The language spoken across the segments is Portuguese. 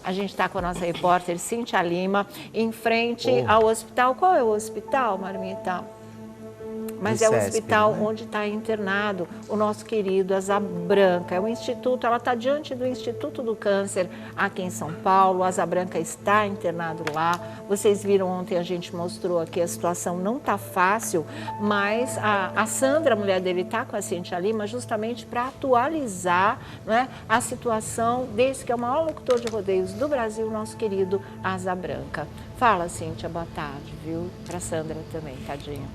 A gente está com a nossa repórter Cíntia Lima, em frente ao hospital. Qual é o hospital, Marmita? Mas é o hospital onde está internado o nosso querido Asa Branca. É o instituto, ela está diante do Instituto do Câncer aqui em São Paulo. O Asa Branca está internado lá. Vocês viram ontem, a gente mostrou aqui, a situação não está fácil, mas a Sandra, a mulher dele, está com a Cíntia Lima justamente para atualizar, né, a situação desse que é o maior locutor de rodeios do Brasil, nosso querido Asa Branca. Fala, Cíntia, boa tarde, viu? Para a Sandra também, tadinha.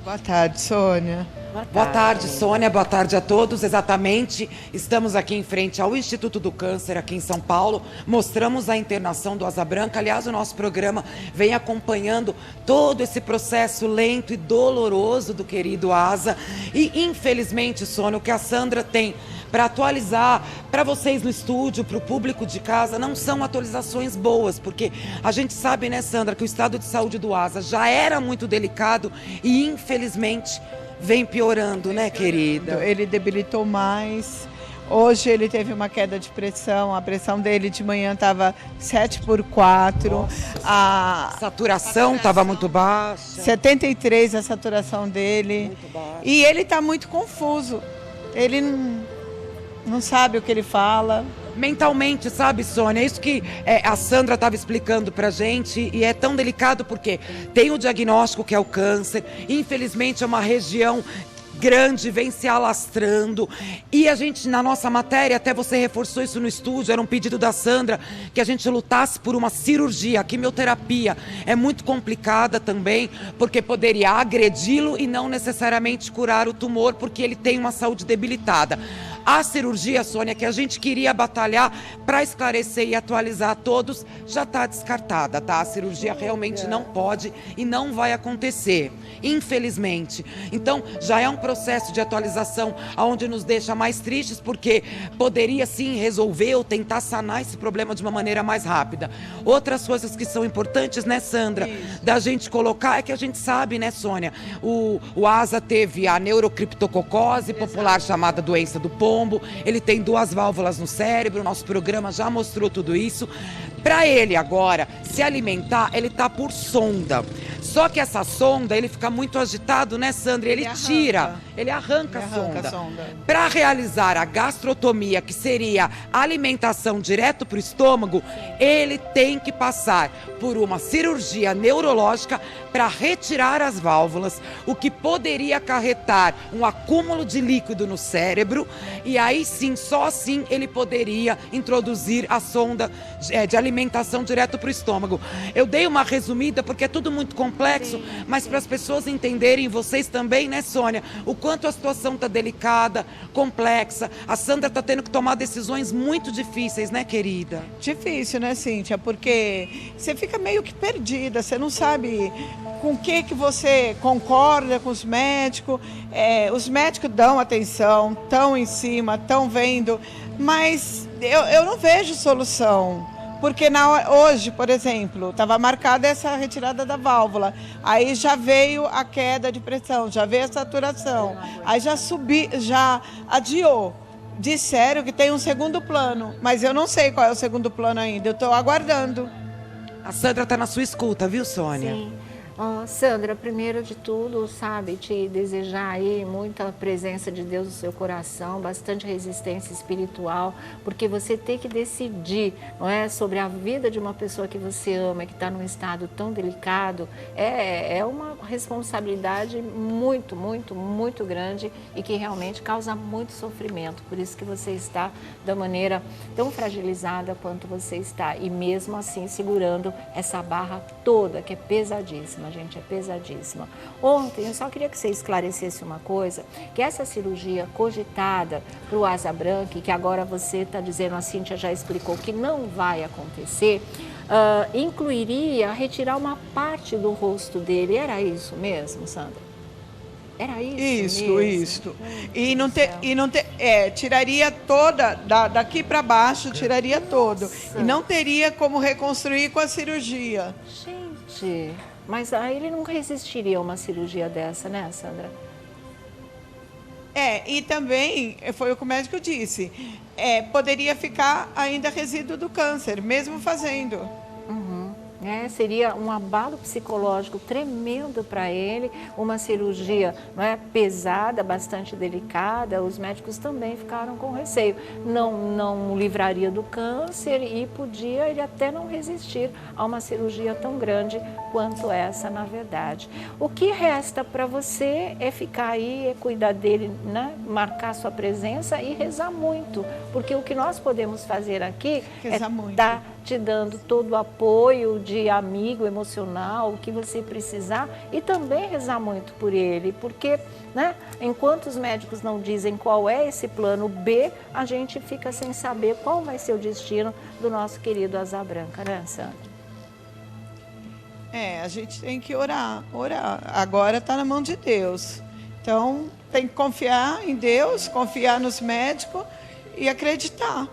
Boa tarde, Sônia. Boa tarde, Sônia. Boa tarde a todos. Exatamente, estamos aqui em frente ao Instituto do Câncer, aqui em São Paulo. Mostramos a internação do Asa Branca. Aliás, o nosso programa vem acompanhando todo esse processo lento e doloroso do querido Asa. E, infelizmente, Sônia, o que a Sandra tem para atualizar para vocês no estúdio, para o público de casa, não são atualizações boas, porque a gente sabe, né, Sandra, que o estado de saúde do Asa já era muito delicado e, infelizmente, vem piorando, né, querida? Ele debilitou mais. Hoje ele teve uma queda de pressão, a pressão dele de manhã estava 7/4. A saturação estava muito baixa. 73 a saturação dele. Muito baixa. E ele está muito confuso. Ele não sabe o que ele fala. Mentalmente, sabe, Sônia? É isso que a Sandra estava explicando pra gente, e é tão delicado porque tem o diagnóstico que é o câncer, infelizmente é uma região grande, vem se alastrando, e a gente, na nossa matéria, até você reforçou isso no estúdio, era um pedido da Sandra, que a gente lutasse por uma cirurgia. A quimioterapia é muito complicada também, porque poderia agredi-lo e não necessariamente curar o tumor, porque ele tem uma saúde debilitada. A cirurgia, Sônia, que a gente queria batalhar para esclarecer e atualizar a todos, já está descartada, tá? A cirurgia realmente não pode e não vai acontecer, infelizmente. Então, já é um processo de atualização onde nos deixa mais tristes, porque poderia sim resolver ou tentar sanar esse problema de uma maneira mais rápida. Outras coisas que são importantes, né, Sandra, da gente colocar, é que a gente sabe, né, Sônia, o Asa teve a neurocriptococose, popular chamada doença do pombo. Ele tem 2 válvulas no cérebro, nosso programa já mostrou tudo isso. Para ele agora se alimentar, ele tá por sonda. Só que essa sonda, ele fica muito agitado, né, Sandra? Ele arranca a sonda. Para realizar a gastrotomia, que seria alimentação direto para o estômago, ele tem que passar por uma cirurgia neurológica para retirar as válvulas, o que poderia acarretar um acúmulo de líquido no cérebro, e aí sim, só assim ele poderia introduzir a sonda de alimentação direto para o estômago. Eu dei uma resumida porque é tudo muito complexo, mas para as pessoas entenderem, vocês também, né, Sônia, o quanto a situação está delicada, complexa. A Sandra está tendo que tomar decisões muito difíceis, né, querida? Difícil, né, Cíntia? Porque você fica meio que perdida, você não sabe com o que você concorda com os médicos. Os médicos dão atenção, estão em cima, estão vendo, mas eu não vejo solução. Porque hoje, por exemplo, estava marcada essa retirada da válvula, aí já veio a queda de pressão, já veio a saturação, aí já adiou. Disseram que tem um segundo plano, mas eu não sei qual é o segundo plano ainda, eu estou aguardando. A Sandra está na sua escuta, viu, Sônia? Sim. Sandra, primeiro de tudo, sabe, te desejar aí muita presença de Deus no seu coração, bastante resistência espiritual, porque você tem que decidir, não é, sobre a vida de uma pessoa que você ama, que está num estado tão delicado, é uma responsabilidade muito, muito, muito grande e que realmente causa muito sofrimento. Por isso que você está da maneira tão fragilizada quanto você está, e mesmo assim segurando essa barra toda, que é pesadíssima. Gente, é pesadíssima. Ontem eu só queria que você esclarecesse uma coisa, que essa cirurgia cogitada para o Asa Branca, que agora você está dizendo, a Cíntia já explicou que não vai acontecer, incluiria retirar uma parte do rosto dele. Era isso mesmo, Sandra? Era isso mesmo? Isso. Tiraria toda, daqui para baixo, tiraria todo. E não teria como reconstruir com a cirurgia. Gente... Mas aí ele não resistiria a uma cirurgia dessa, né, Sandra? E também, foi o que o médico disse, poderia ficar ainda resíduo do câncer, mesmo fazendo. Seria um abalo psicológico tremendo para ele, uma cirurgia, não é, pesada, bastante delicada. Os médicos também ficaram com receio. Não livraria do câncer e podia ele até não resistir a uma cirurgia tão grande quanto essa, na verdade. O que resta para você é ficar aí, é cuidar dele, né, marcar sua presença e rezar muito, porque o que nós podemos fazer aqui rezar é estar te dando todo o apoio de amigo emocional, o que você precisar, e também rezar muito por ele, porque, né, enquanto os médicos não dizem qual é esse plano B, a gente fica sem saber qual vai ser o destino do nosso querido Asa Branca, né, Sandra? A gente tem que orar. Agora está na mão de Deus. Então, tem que confiar em Deus, confiar nos médicos e acreditar.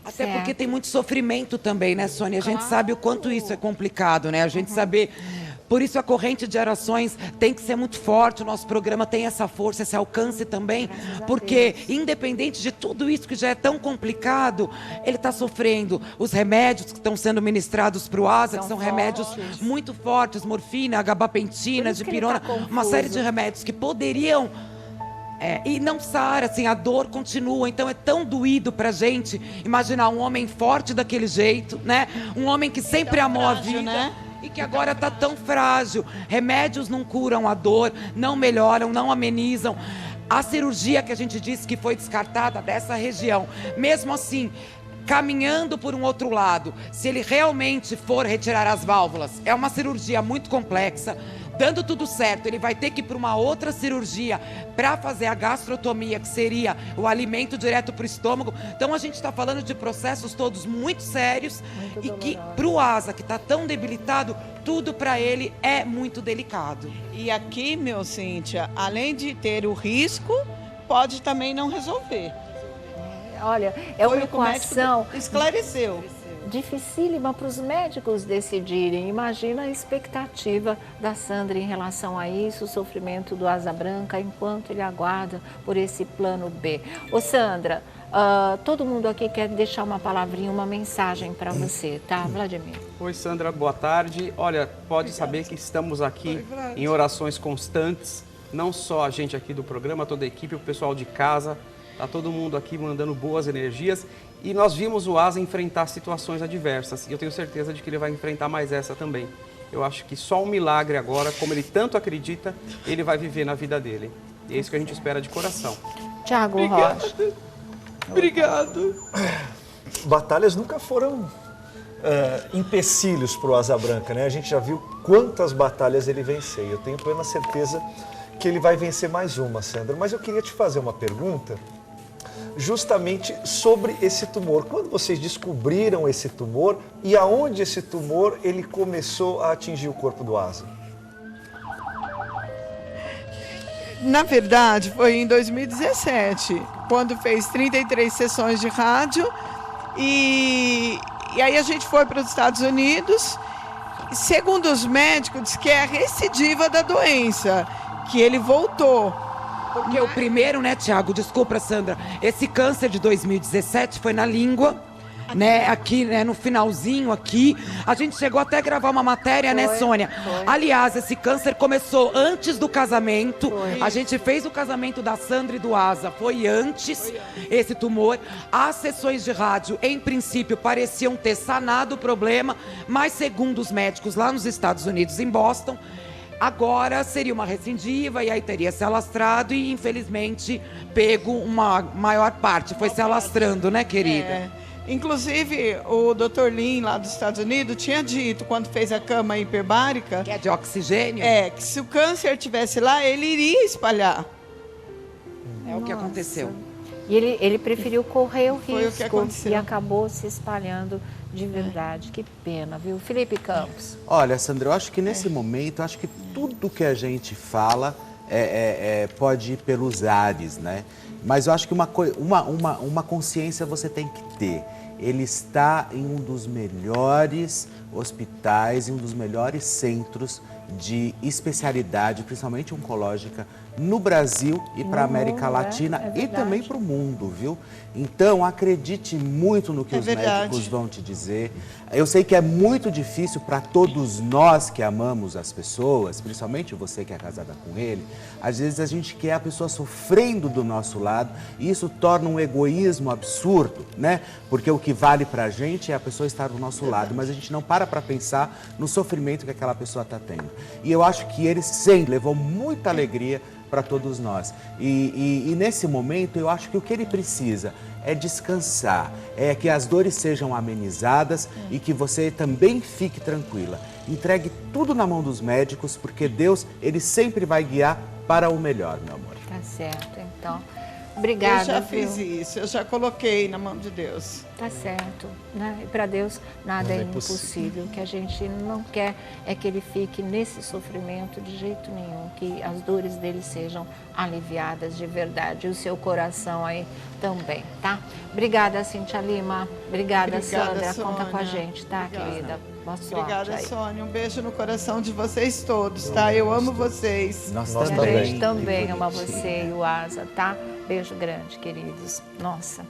Até porque tem muito sofrimento também, né, Sônia? A gente sabe o quanto isso é complicado, né? A gente saber... Por isso a corrente de orações tem que ser muito forte, o nosso programa tem essa força, esse alcance também, porque independente de tudo isso que já é tão complicado, ele está sofrendo. Os remédios que estão sendo ministrados para o Asa, que são remédios muito fortes, morfina, gabapentina, dipirona, uma série de remédios que poderiam... e não sara, assim, a dor continua. Então é tão doído pra gente imaginar um homem forte daquele jeito, né? Um homem que sempre amou a vida, né? E que agora tá tão frágil. Remédios não curam a dor, não melhoram, não amenizam. A cirurgia que a gente disse que foi descartada dessa região, mesmo assim, caminhando por um outro lado, se ele realmente for retirar as válvulas, é uma cirurgia muito complexa. Dando tudo certo, ele vai ter que ir para uma outra cirurgia para fazer a gastrotomia, que seria o alimento direto para o estômago. Então a gente está falando de processos todos muito sérios e que para o Asa, que está tão debilitado, tudo para ele é muito delicado. E aqui, meu Cíntia, além de ter o risco, pode também não resolver. Olha, é uma equação... Esclareceu. Dificílima para os médicos decidirem. Imagina a expectativa da Sandra em relação a isso, o sofrimento do Asa Branca, enquanto ele aguarda por esse plano B. Ô Sandra, todo mundo aqui quer deixar uma palavrinha, uma mensagem para você, tá, Vladimir? Oi, Sandra, boa tarde. Olha, pode saber que estamos aqui em orações constantes, não só a gente aqui do programa, toda a equipe, o pessoal de casa, tá todo mundo aqui mandando boas energias. E nós vimos o Asa enfrentar situações adversas e eu tenho certeza de que ele vai enfrentar mais essa também. Eu acho que só um milagre agora, como ele tanto acredita, ele vai viver na vida dele. E é isso que a gente espera de coração. Tiago Rocha. Obrigado. Batalhas nunca foram empecilhos para o Asa Branca, né? A gente já viu quantas batalhas ele venceu. Eu tenho plena certeza que ele vai vencer mais uma, Sandra. Mas eu queria te fazer uma pergunta justamente sobre esse tumor. Quando vocês descobriram esse tumor e aonde esse tumor ele começou a atingir o corpo do Asa? Na verdade, foi em 2017, quando fez 33 sessões de rádio e aí a gente foi para os Estados Unidos. Segundo os médicos, diz que é a recidiva da doença, que ele voltou. Porque o primeiro, né, Tiago, desculpa, Sandra, esse câncer de 2017 foi na língua, né, aqui, né, no finalzinho aqui. A gente chegou até a gravar uma matéria, né, Sônia? Aliás, esse câncer começou antes do casamento. A gente fez o casamento da Sandra e do Asa, foi antes esse tumor. As sessões de rádio, em princípio, pareciam ter sanado o problema, mas segundo os médicos lá nos Estados Unidos, em Boston, agora seria uma recidiva e aí teria se alastrado e, infelizmente, pego uma maior parte. Foi se alastrando, né, querida? Inclusive, o Dr. Lin, lá dos Estados Unidos, tinha dito, quando fez a cama hiperbárica... Que é de oxigênio? Que se o câncer estivesse lá, ele iria espalhar. É o que aconteceu. E ele preferiu correr o Foi o que risco aconteceu. e acabou se espalhando de verdade. Que pena, viu? Felipe Campos. Olha, Sandra, eu acho que nesse momento, eu acho que tudo que a gente fala pode ir pelos ares, né? Mas eu acho que uma consciência você tem que ter. Ele está em um dos melhores hospitais, em um dos melhores centros de especialidade, principalmente oncológica, no Brasil e para a No América mundo, Latina é e verdade. também para o mundo, viu? Então, acredite muito no que É os verdade. médicos vão te dizer. Eu sei que é muito difícil para todos nós que amamos as pessoas, principalmente você que é casada com ele. Às vezes a gente quer a pessoa sofrendo do nosso lado e isso torna um egoísmo absurdo, né? Porque o que vale para a gente é a pessoa estar do nosso lado, mas a gente não para pensar no sofrimento que aquela pessoa está tendo. E eu acho que ele sempre levou muita alegria para todos nós. E nesse momento eu acho que o que ele precisa é descansar, é que as dores sejam amenizadas e que você também fique tranquila. Entregue tudo na mão dos médicos, porque Deus, ele sempre vai guiar para o melhor, meu amor. Tá certo, então. Obrigada. Eu já viu? fiz isso, eu já coloquei na mão de Deus. Tá certo, né? E para Deus nada é impossível. O que a gente não quer é que ele fique nesse sofrimento de jeito nenhum, que as dores dele sejam aliviadas de verdade, e o seu coração aí também, tá? Obrigada, Cintia Lima. Obrigada, Sandra. Conta com a Sônia. gente, tá, Obrigada. querida? Boa sorte Obrigada, aí. Sônia. Um beijo no coração de vocês todos, tá? Eu amo vocês. Nós E a também. gente também Que ama bonitinho. você e o Asa, tá? Beijo grande, queridos. Nossa.